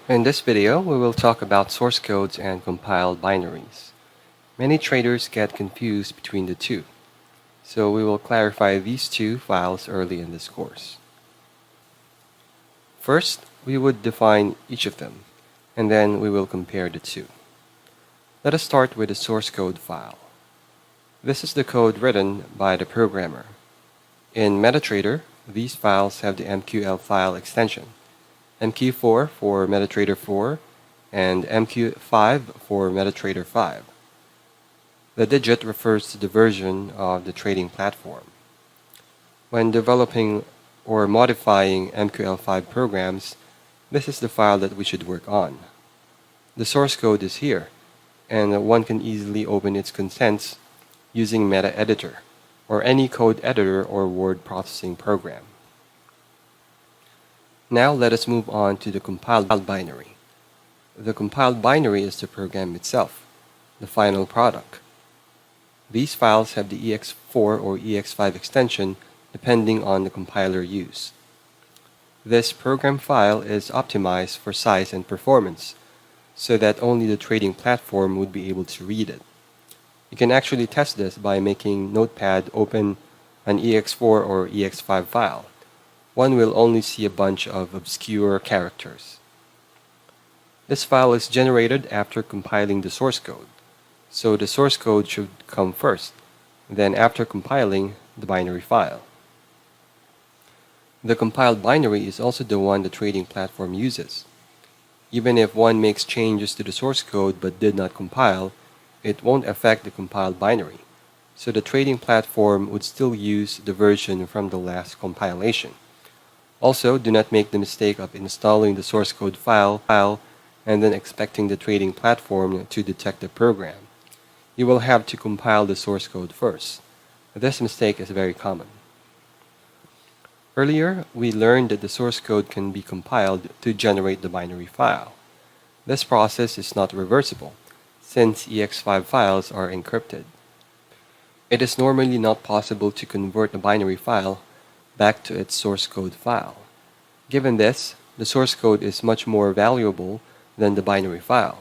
In this video, we will talk about source codes and compiled binaries. Many traders get confused between the two, so we will clarify these two files early in this course. First, we would define each of them, and then we will compare the two. Let us start with the source code file. This is the code written by the programmer. In MetaTrader, these files have the MQL file extension, MQ4 for MetaTrader 4 and MQ5 for MetaTrader 5. The digit refers to the version of the trading platform. When developing or modifying MQL5 programs, this is the file that we should work on. The source code is here, and one can easily open its contents using MetaEditor or any code editor or word processing program. Now let us move on to the compiled binary. The compiled binary is the program itself, the final product. These files have the EX4 or EX5 extension depending on the compiler used. This program file is optimized for size and performance so that only the trading platform would be able to read it. You can actually test this by making Notepad open an EX4 or EX5 file. One will only see a bunch of obscure characters. This file is generated after compiling the source code, so the source code should come first, then after compiling, the binary file. The compiled binary is also the one the trading platform uses. Even if one makes changes to the source code but did not compile, it won't affect the compiled binary, so the trading platform would still use the version from the last compilation. Also, do not make the mistake of installing the source code file and then expecting the trading platform to detect the program. You will have to compile the source code first. This mistake is very common. Earlier, we learned that the source code can be compiled to generate the binary file. This process is not reversible, since EX5 files are encrypted. It is normally not possible to convert a binary file back to its source code file. Given this, the source code is much more valuable than the binary file.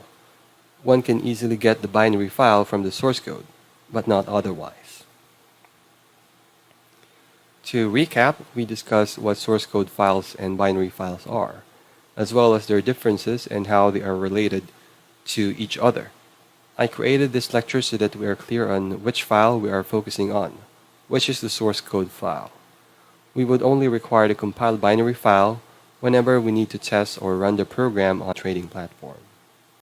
One can easily get the binary file from the source code, but not otherwise. To recap, we discussed what source code files and binary files are, as well as their differences and how they are related to each other. I created this lecture so that we are clear on which file we are focusing on, which is the source code file. We would only require the compiled binary file whenever we need to test or run the program on a trading platform.